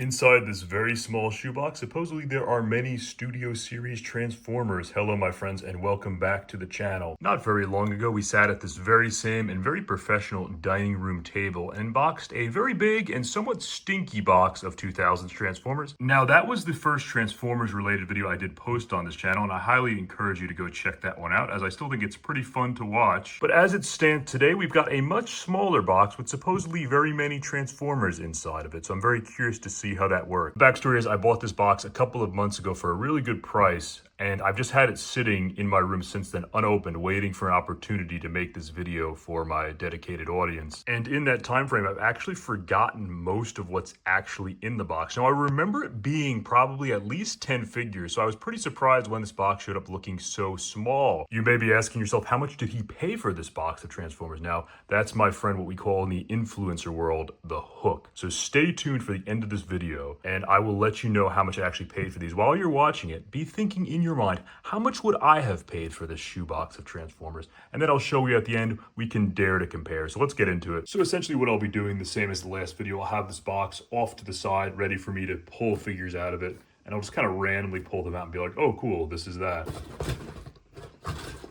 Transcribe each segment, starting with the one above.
Inside this very small shoebox, supposedly there are many Studio Series Transformers. Hello, my friends, and welcome back to the channel. Not very long ago, we sat at this very same and very professional dining room table and unboxed a very big and somewhat stinky box of 2000s Transformers. Now, that was the first Transformers-related video I did post on this channel, and I highly encourage you to go check that one out, as I still think it's pretty fun to watch. But as it stands today, we've got a much smaller box with supposedly very many Transformers inside of it, so I'm very curious to see how that worked. The backstory is I bought this box a couple of months ago for a really good price, and I've just had it sitting in my room since then unopened, waiting for an opportunity to make this video for my dedicated audience. And in that time frame, I've actually forgotten most of what's actually in the box. Now, I remember it being probably at least 10 figures, so I was pretty surprised when this box showed up looking so small. You may be asking yourself, how much did he pay for this box of Transformers? Now, that's, my friend, what we call in the influencer world, the hook. So stay tuned for the end of this video, and I will let you know how much I actually paid for these. While you're watching it, be thinking in your mind, how much would I have paid for this shoebox of Transformers? And then I'll show you at the end, we can dare to compare. So let's get into it. So essentially what I'll be doing, the same as the last video, I'll have this box off to the side, ready for me to pull figures out of it. And I'll just kind of randomly pull them out and be like, oh, cool, this is that.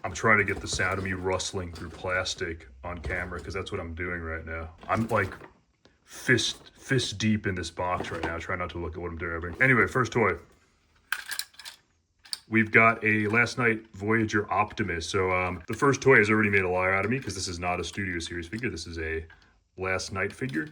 I'm trying to get the sound of me rustling through plastic on camera, because that's what I'm doing right now. I'm like fist deep in this box right now. Try not to look at what I'm doing. Anyway, first toy. We've got a Last Night Voyager Optimus. So the first toy has already made a liar out of me, because this is not a Studio Series figure. This is a Last Night figure.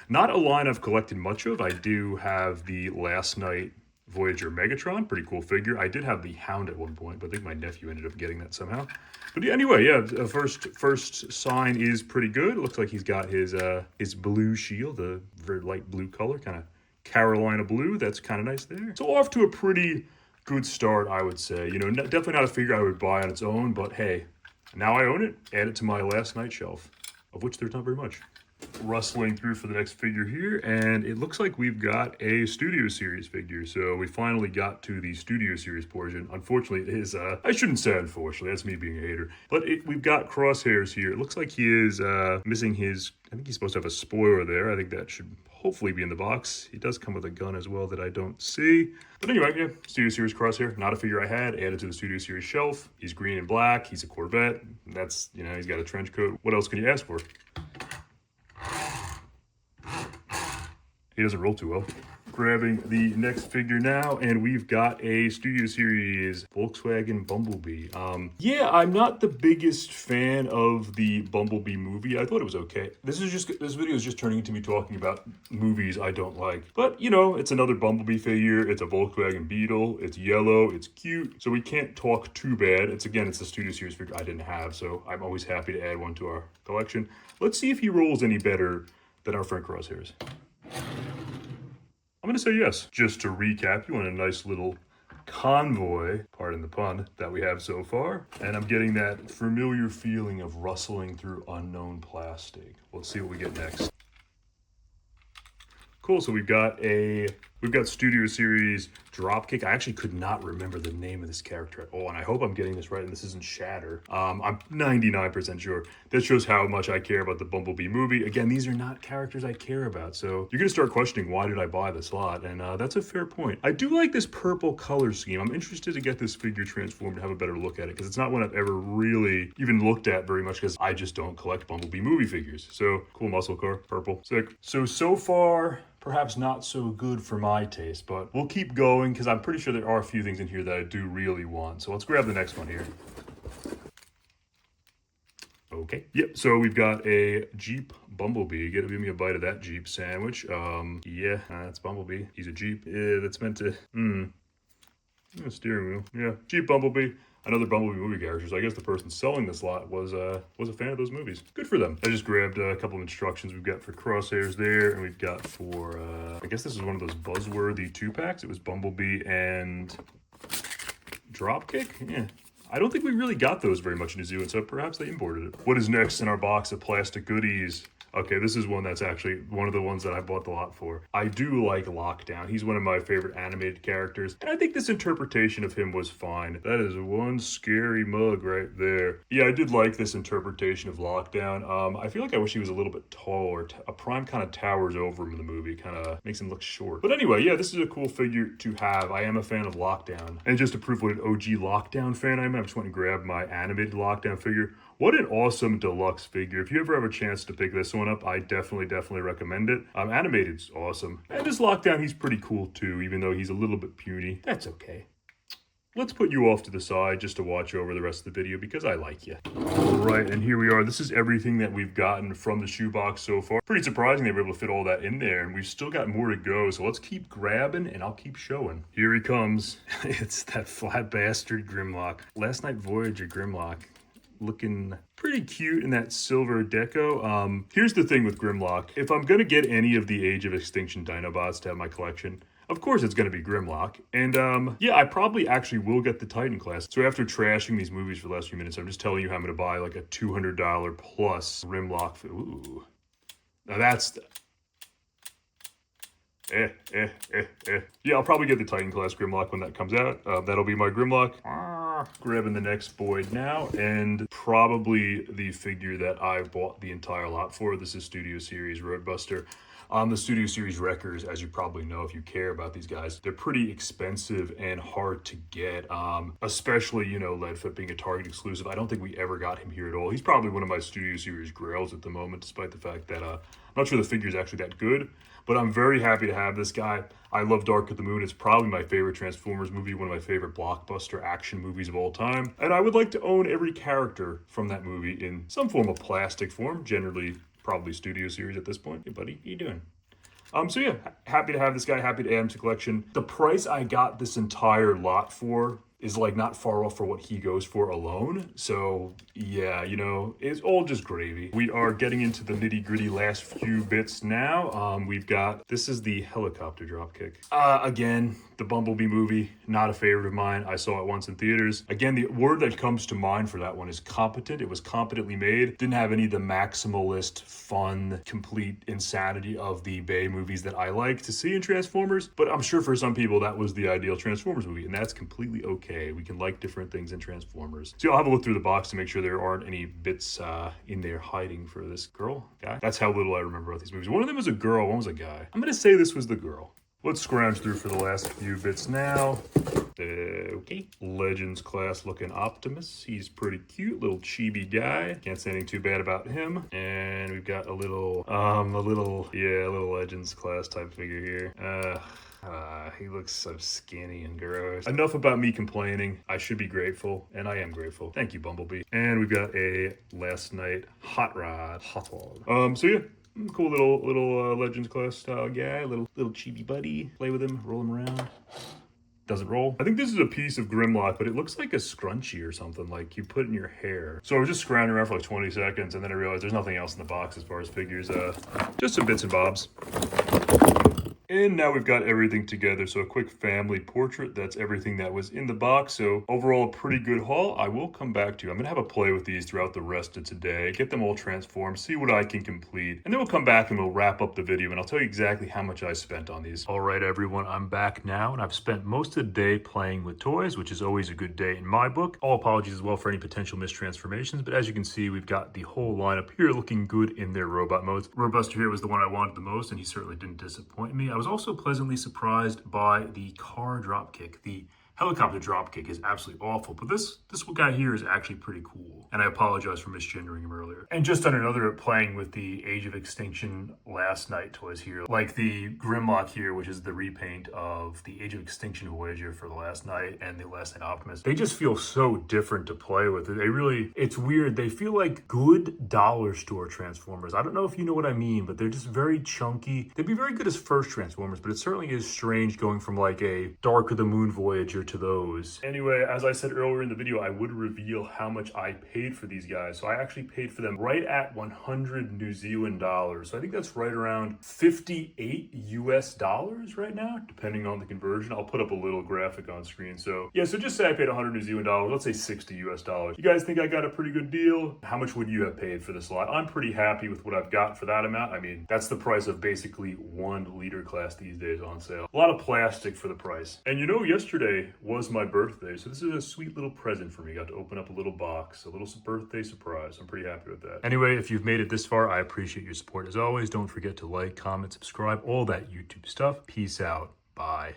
Not a line I've collected much of. I do have the Last Night Voyager Megatron, pretty cool figure. I did have the Hound at one point, but I think my nephew ended up getting that somehow. But yeah, anyway, yeah, the first sign is pretty good. It looks like he's got his blue shield, a very light blue color, kind of Carolina blue. That's kind of nice there. So off to a pretty good start, I would say. You know, definitely not a figure I would buy on its own, but hey, now I own it. Add it to my Last Night shelf, of which there's not very much. Rustling through for the next figure here, and it looks like we've got a Studio Series figure. So we finally got to the Studio Series portion. Unfortunately, it is, I shouldn't say unfortunately, that's me being a hater, but we've got Crosshairs here. It looks like he is missing his, I think he's supposed to have a spoiler there. I think that should hopefully be in the box. He does come with a gun as well that I don't see. But anyway, yeah, Studio Series Crosshair, not a figure I had, added to the Studio Series shelf. He's green and black, he's a Corvette. That's, you know, he's got a trench coat. What else can you ask for? He doesn't roll too well. Grabbing the next figure now, and we've got a Studio Series Volkswagen Bumblebee. Yeah, I'm not the biggest fan of the Bumblebee movie. I thought it was okay. This video is just turning into me talking about movies I don't like. But, you know, it's another Bumblebee figure. It's a Volkswagen Beetle. It's yellow. It's cute. So we can't talk too bad. It's a Studio Series figure I didn't have, so I'm always happy to add one to our collection. Let's see if he rolls any better than our friend Crosshairs. I'm going to say yes. Just to recap you on a nice little convoy, pardon the pun, that we have so far. And I'm getting that familiar feeling of rustling through unknown plastic. Let's see what we get next. Cool, so we've got Studio Series Dropkick. I actually could not remember the name of this character at all, and I hope I'm getting this right and this isn't Shatter. I'm 99% sure. That shows how much I care about the Bumblebee movie. Again, these are not characters I care about, so you're gonna start questioning, why did I buy this lot? And that's a fair point. I do like this purple color scheme. I'm interested to get this figure transformed and have a better look at it, because it's not one I've ever really even looked at very much, because I just don't collect Bumblebee movie figures. So, cool muscle car, purple, sick. So far, perhaps not so good for my taste, but we'll keep going, because I'm pretty sure there are a few things in here that I do really want. So let's grab the next one here. Okay. Yep, so we've got a Jeep Bumblebee. Give me a bite of that Jeep sandwich. Yeah, that's Bumblebee. He's a Jeep. Yeah, that's meant to, steering wheel. Yeah, Jeep Bumblebee. Another Bumblebee movie character. So I guess the person selling this lot was a fan of those movies. Good for them. I just grabbed a couple of instructions we've got for Crosshairs there, and we've got for, I guess this is one of those buzzworthy 2-packs. It was Bumblebee and Dropkick. Yeah. I don't think we really got those very much in New Zealand, so perhaps they imported it. What is next in our box of plastic goodies? Okay, this is one that's actually one of the ones that I bought the lot for. I do like Lockdown. He's one of my favorite animated characters, and I think this interpretation of him was fine. That is one scary mug right there. Yeah, I did like this interpretation of Lockdown. I feel like I wish he was a little bit taller. A Prime kind of towers over him in the movie, kind of makes him look short. But anyway, yeah, this is a cool figure to have. I am a fan of Lockdown. And just to prove what an OG Lockdown fan I am, I just went and grabbed my animated Lockdown figure. What an awesome deluxe figure. If you ever have a chance to pick this one up, I definitely recommend it. Animated's awesome. And this Lockdown, he's pretty cool too, even though he's a little bit puny. That's okay. Let's put you off to the side just to watch over the rest of the video because I like you. All right, and here we are. This is everything that we've gotten from the shoebox so far. Pretty surprising they were able to fit all that in there, and we've still got more to go, so let's keep grabbing and I'll keep showing. Here he comes. It's that flat bastard Grimlock. Last Night Voyager Grimlock. Looking pretty cute in that silver deco. Here's the thing with Grimlock. If I'm gonna get any of the Age of Extinction Dinobots to have my collection, of course it's gonna be Grimlock. And yeah, I probably actually will get the Titan class. So after trashing these movies for the last few minutes, I'm just telling you how I'm gonna buy like a $200 plus Grimlock. Ooh. Now that's... Yeah, I'll probably get the Titan class Grimlock when that comes out. That'll be my Grimlock. Grabbing the next Boyd now, and probably the figure that I bought the entire lot for. This is Studio Series Roadbuster. The Studio Series Wreckers, as you probably know if you care about these guys, they're pretty expensive and hard to get, especially, you know, Leadfoot being a Target exclusive. I don't think we ever got him here at all. He's probably one of my Studio Series grails at the moment, despite the fact that I'm not sure the figure's actually that good, but I'm very happy to have this guy. I love Dark of the Moon. It's probably my favorite Transformers movie, one of my favorite blockbuster action movies of all time. And I would like to own every character from that movie in some form of plastic form, generally probably Studio Series at this point. Hey buddy, how you doing? So yeah, happy to have this guy, happy to add him to collection. The price I got this entire lot for is like not far off for what he goes for alone. So yeah, you know, it's all just gravy. We are getting into the nitty gritty last few bits now. We've got, this is the helicopter dropkick. Again, the Bumblebee movie, not a favorite of mine. I saw it once in theaters. Again, the word that comes to mind for that one is competent. It was competently made. Didn't have any of the maximalist, fun, complete insanity of the Bay movies that I like to see in Transformers. But I'm sure for some people that was the ideal Transformers movie, and that's completely okay. We can like different things in Transformers. So I'll have a look through the box to make sure there aren't any bits in there hiding for this guy. That's how little I remember about these movies. One of them was a girl, one was a guy. I'm gonna say this was the girl. Let's scrounge through for the last few bits now. Okay, Legends class looking Optimus. He's pretty cute, little chibi guy. Can't say anything too bad about him. And we've got a little Legends class type figure here. He looks so skinny and gross. Enough about me complaining. I should be grateful, and I am grateful. Thank you, Bumblebee. And we've got a Last Night Hot Rod. So yeah. Cool little Legends class style guy, little chibi buddy. Play with him, roll him around. Doesn't roll. I think this is a piece of Grimlock, but it looks like a scrunchie or something, like you put in your hair. So I was just scrounging around for like 20 seconds, and then I realized there's nothing else in the box as far as figures. Just some bits and bobs. And now we've got everything together. So a quick family portrait. That's everything that was in the box. So overall, a pretty good haul. I will come back to you. I'm going to have a play with these throughout the rest of today. Get them all transformed. See what I can complete. And then we'll come back and we'll wrap up the video. And I'll tell you exactly how much I spent on these. All right, everyone. I'm back now. And I've spent most of the day playing with toys, which is always a good day in my book. All apologies as well for any potential mistransformations. But as you can see, we've got the whole lineup here looking good in their robot modes. Roadbuster here was the one I wanted the most. And he certainly didn't disappoint me. I was also pleasantly surprised by the car dropkick. The helicopter dropkick is absolutely awful, but this guy here is actually pretty cool. And I apologize for misgendering him earlier. And just on another playing with the Age of Extinction Last Night toys here, like the Grimlock here, which is the repaint of the Age of Extinction Voyager for the Last Night and the Last Night Optimus. They just feel so different to play with. They really, it's weird. They feel like good dollar store Transformers. I don't know if you know what I mean, but they're just very chunky. They'd be very good as first Transformers, but it certainly is strange going from like a Dark of the Moon Voyager to those. Anyway, as I said earlier in the video, I would reveal how much I paid for these guys. So I actually paid for them right at 100 New Zealand dollars. So I think that's right around 58 US dollars right now, depending on the conversion. I'll put up a little graphic on screen. So yeah, so just say I paid 100 New Zealand dollars. Let's say 60 US dollars. You guys think I got a pretty good deal? How much would you have paid for this lot? I'm pretty happy with what I've got for that amount. I mean, that's the price of basically 1 liter class these days on sale. A lot of plastic for the price. And you know, yesterday was my birthday, so this is a sweet little present for me. Got to open up a little box, a little birthday surprise. I'm pretty happy with that. Anyway, if you've made it this far, I appreciate your support as always. Don't forget to like, comment, subscribe, all that YouTube stuff. Peace out. Bye.